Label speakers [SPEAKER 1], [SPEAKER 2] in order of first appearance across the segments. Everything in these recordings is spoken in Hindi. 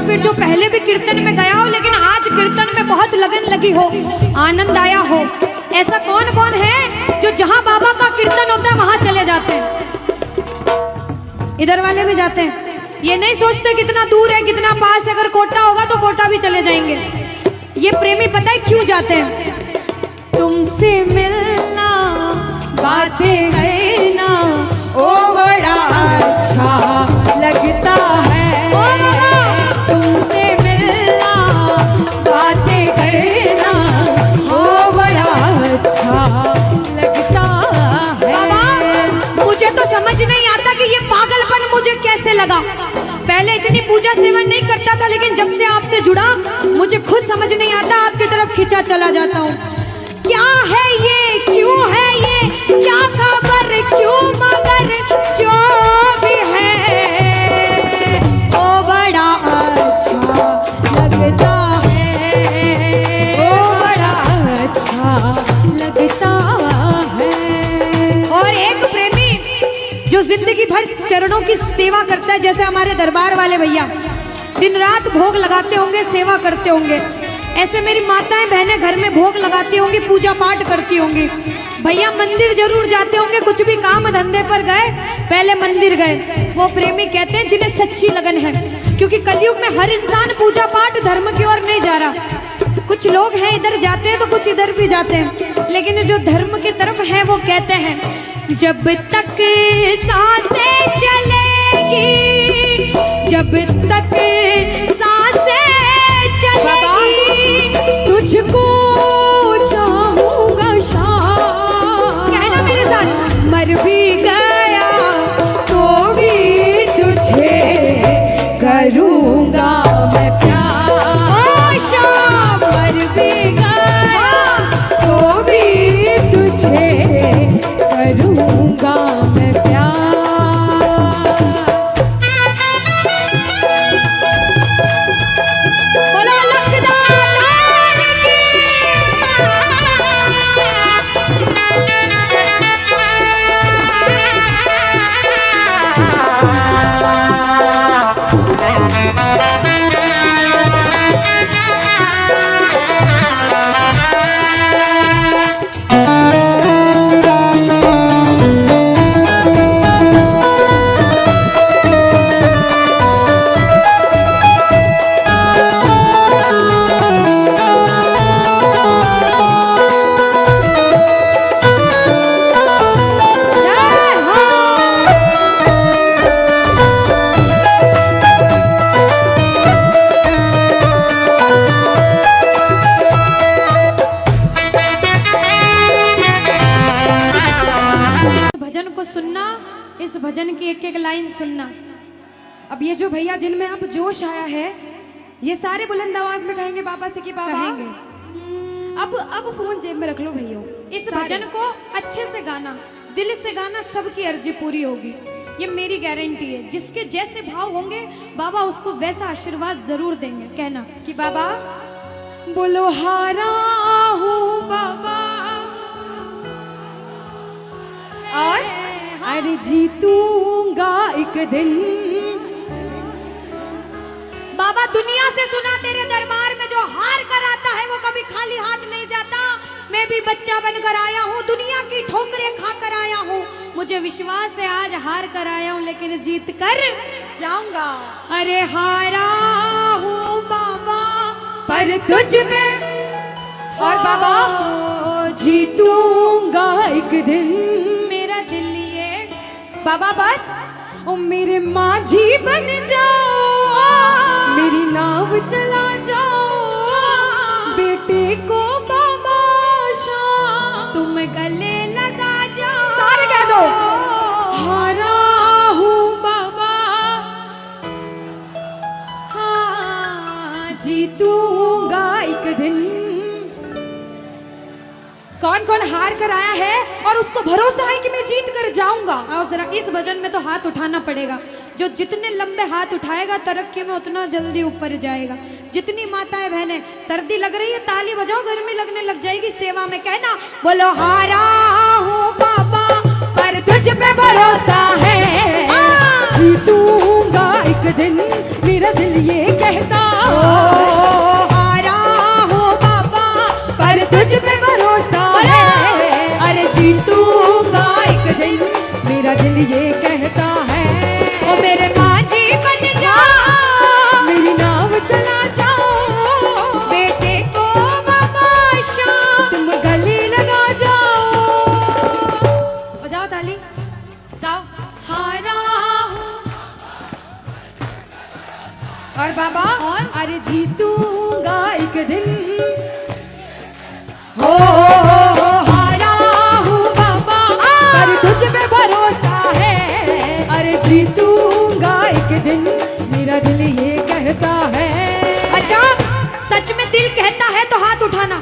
[SPEAKER 1] फिर जो पहले भी कीर्तन में गया हो लेकिन आज कीर्तन में बहुत लगन लगी हो, आनंद आया हो, ऐसा कौन कौन है जो जहां बाबा का कीर्तन होता है वहां चले जाते हैं? इधर वाले भी जाते हैं, ये नहीं सोचते कितना दूर है कितना पास है, अगर कोटा होगा तो कोटा भी चले जाएंगे। ये प्रेमी पता है क्यों जाते हैं? तुमसे मिलना बातें करना ओ बड़ा अच्छा लगता है, तुमसे मिलना बातें करना ओ बड़ा अच्छा लगता है। बाबा मुझे तो समझ नहीं आता कि ये पागलपन मुझे कैसे लगा। पहले इतनी पूजा सेवन नहीं करता था लेकिन जब से आपसे जुड़ा मुझे खुद समझ नहीं आता, आपकी तरफ खींचा चला जाता हूँ। क्या है ये, क्यों है ये, क्या खबर, क्यों मगर जो भी है ओ बड़ा अच्छा लगता है, ओ बड़ा अच्छा लगता है। और एक प्रेमी जो जिंदगी भर चरणों की सेवा करता है, जैसे हमारे दरबार वाले भैया दिन रात भोग लगाते होंगे, सेवा करते होंगे, ऐसे मेरी माताएं बहनें घर में भोग लगाती होंगी, पूजा पाठ करती होंगी। भैया मंदिर जरूर जाते होंगे, कुछ भी काम धंधे पर गए पहले मंदिर गए। वो प्रेमी कहते हैं जिन्हें सच्ची लगन है, क्योंकि कलयुग में हर इंसान पूजा पाठ धर्म की ओर नहीं जा रहा। कुछ लोग हैं इधर जाते हैं तो कुछ इधर भी जाते हैं, लेकिन जो धर्म की तरफ है वो कहते हैं जब तक सांसें चलेगी, जब तक सांसें चलेगी तुझको चाहूंगा शाम। कहना मेरे साथ, मर भी गया तो भी तुझे करूंगा मैं प्यार। शाम मर भी गया तो भी तुझे करूंगा मैं प्यार। इस भजन की एक एक लाइन सुनना। अब ये जो भैया जिनमें अब जोश आया है, ये सारे बुलंद आवाज में कहेंगे बाबा से कि बाबा अब फोन जेब में रख लो भैया। इस भजन को अच्छे से गाना, दिल से गाना, सबकी अर्जी पूरी होगी, ये मेरी गारंटी है। जिसके जैसे भाव होंगे बाबा उसको वैसा आशीर्वाद जरूर देंगे। कहना कि बाबा बोलो हारा हूँ बाबा और अरे जीतूंगा एक दिन। बाबा दुनिया से सुना तेरे दरबार में जो हार कर आता है वो कभी खाली हाथ नहीं जाता। मैं भी बच्चा बनकर आया हूँ, दुनिया की ठोकरें खाकर आया हूँ, मुझे विश्वास है आज हार कर आया हूँ लेकिन जीत कर जाऊंगा। अरे हारा हूँ बाबा पर तुझ में और बाबा जीतूंगा एक दिन। मेरा दिल ये बाबा बस ओ मेरे माझी बन जाओ, मेरी नाव चला जाओ, बेटे को बाबा शाम तुम गले लगा जाओ। सारे कह दो हारा हूँ बाबा, हाँ जीतूंगा एक दिन। कौन कौन हार कर आया है और उसको भरोसा है कि मैं जीत कर जाऊंगा? और जरा इस भजन में तो हाथ उठाना पड़ेगा। जो जितने लंबे हाथ उठाएगा तरक्की में उतना जल्दी ऊपर जाएगा। जितनी माताएं बहनें सर्दी लग रही है ताली बजाओ, गर्मी लगने लग जाएगी सेवा में। कहना बोलो हारा हूँ बाबा पर तुझ पे भरोसा है, जीतूंगा एक दिन, मेरा दिल ये कहता हारा हूँ बाबा पर तुझ पे भरोसा है, अरे जीतूंगा एक दिन मेरा दिल ये कहता है। ओ मेरे माझी बन जा, मेरी नाव चला जाओ, बेटे को बाबा शाम तुम गले लगा जाओ। बजाओ ताली, जाओ। हारा और बाबा और अरे जीतूंगा एक दिन। हो हारा हूँ बाबा पर तुझ पे भरोसा है, अरे जीतूंगा एक दिन मेरा दिल ये कहता है। अच्छा, सच में दिल कहता है तो हाथ उठाना।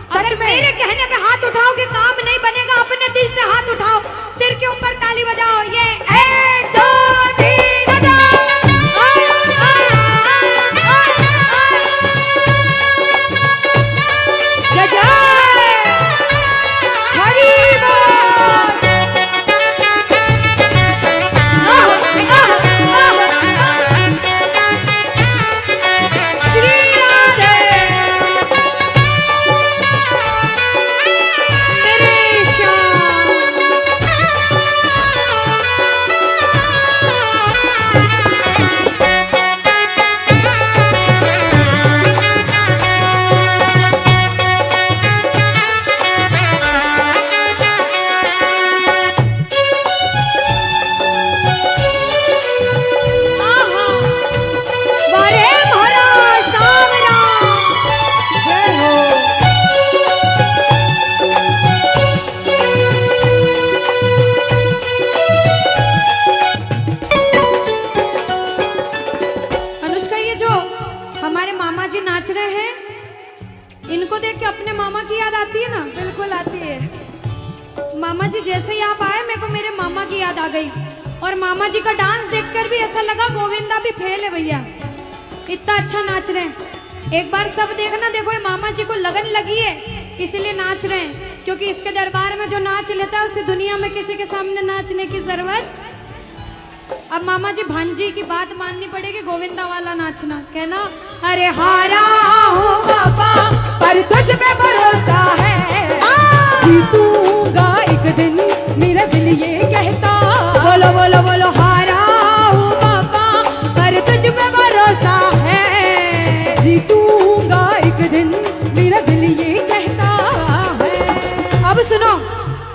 [SPEAKER 1] सच में मेरे कहने पे हाथ उठाओगे काम नहीं बनेगा, अपने दिल से हाथ उठाओ, सिर के ऊपर ताली बजाओ। ये 1 2 3 बजाओ। जय जय हरि बोल। श्री राधे मेरे श्याम। आहा, वारे म्हारा सावरा। जय हो। अनुष्का, ये जो हमारे मामा जी नाच रहे हैं, इनको देख के अपने मामा की याद आती है ना?
[SPEAKER 2] बिल्कुल आती है।
[SPEAKER 1] मामा जी जैसे ही आप आए, मेरे को मेरे मामा की याद आ गई। और मामा जी का डांस देखकर भी ऐसा लगा गोविंदा भी फेल है भैया, इतना अच्छा नाच रहे हैं। एक बार सब देखना, देखो ये मामा जी को लगन लगी है इसलिए नाच रहे हैं, क्योंकि इसके दरबार में जो नाच लेता है उसे दुनिया में किसी के सामने नाचने की जरूरत। अब मामा जी भांजी की बात माननी पड़ेगी, गोविंदा वाला नाचना। कहना, अरे हारा हूँ बाबा
[SPEAKER 2] पर तुझ पे भरोसा है, जीतूंगा एक दिन मेरा दिल ये कहता।
[SPEAKER 1] बोलो बोलो बोलो, हारा हूँ बाबा पर तुझ पे भरोसा है,
[SPEAKER 2] जीतूंगा एक दिन मेरा दिल ये कहता है।
[SPEAKER 1] अब सुनो,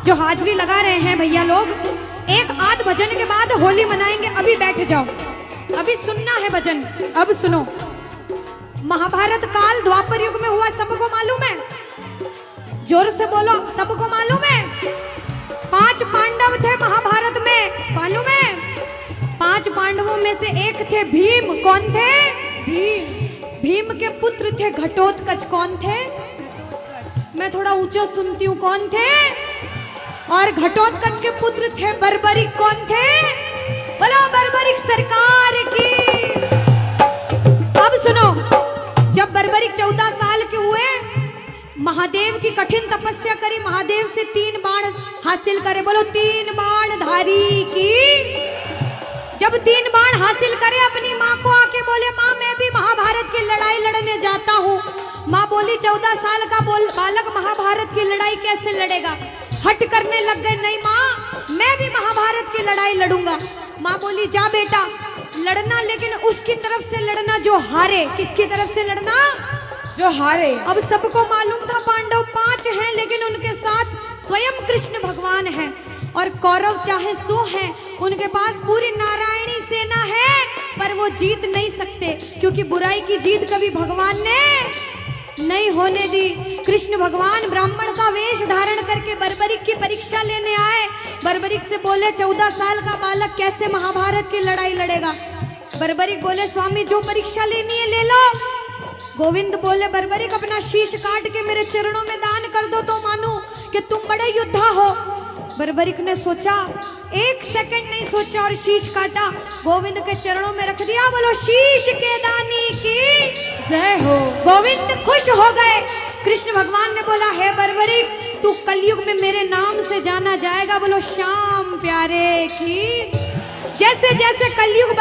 [SPEAKER 1] जो हाजिरी लगा रहे हैं भैया लोग, एक आध भजन के बाद होली मनाएंगे। अभी बैठ जाओ, अभी सुनना है भजन। अब सुनो, महाभारत काल द्वापर युग में हुआ, सबको मालूम है? जोर से बोलो, सबको मालूम है? 5 पांडव थे महाभारत में, मालूम है? 5 पांडवों में से एक थे भीम। कौन थे? भीम। भीम के पुत्र थे घटोत्कच। कौन थे? मैं थोड़ा ऊंचा सुनती हूँ। कौन थे? और घटोत्कच के पुत्र थे बर्बरिक। कौन थे? बोलो बर्बरिक सरकार की। अब सुनो, जब बर्बरिक 14 साल के हुए, महादेव की कठिन तपस्या करी, महादेव से 3 बाण हासिल करे। बोलो 3 बाण धारी की। जब 3 बाण हासिल करे, अपनी माँ को आके बोले, माँ मैं भी महाभारत की लड़ाई लड़ने जाता हूँ। माँ बोली 14 साल का बालक महाभारत की लड़ाई कैसे लड़ेगा? हट करने लग गए, नहीं माँ मैं भी महाभारत की लड़ाई लड़ूंगा। माँ बोली जा बेटा लड़ना, लेकिन उसकी तरफ से लड़ना जो हारे। किसकी तरफ से लड़ना?
[SPEAKER 2] जो हारे।
[SPEAKER 1] अब सबको मालूम था पांडव 5 हैं, लेकिन उनके साथ स्वयं कृष्ण भगवान हैं। और कौरव चाहे 100 हैं, उनके पास पूरी नारायणी सेना है, पर वो जीत नहीं सकते, क्योंकि बुराई की जीत कभी भगवान ने नहीं होने दी। कृष्ण भगवान ब्राह्मण का वेश धारण करके बर्बरिक की परीक्षा लेने आए। बर्बरिक से बोले 14 साल का बालक कैसे महाभारत की लड़ाई लड़ेगा? बर्बरिक बोले स्वामी जो परीक्षा लेनी है ले लो। गोविंद बोले बर्बरिक अपना शीश काट के मेरे चरणों में दान कर दो तो मानूं कि तुम बड़े योद्धा हो। बर्बरिक ने सोचा, 1 सेकंड नहीं सोचा और शीश काटा, गोविंद के चरणों में रख दिया। बोलो शीश के दानी की
[SPEAKER 2] जय हो।
[SPEAKER 1] गोविंद खुश हो गए। कृष्ण भगवान ने बोला हे बर्बरिक तू कलयुग में मेरे नाम से जाना जाएगा। बोलो श्याम प्यारे की। जैसे जैसे कलयुग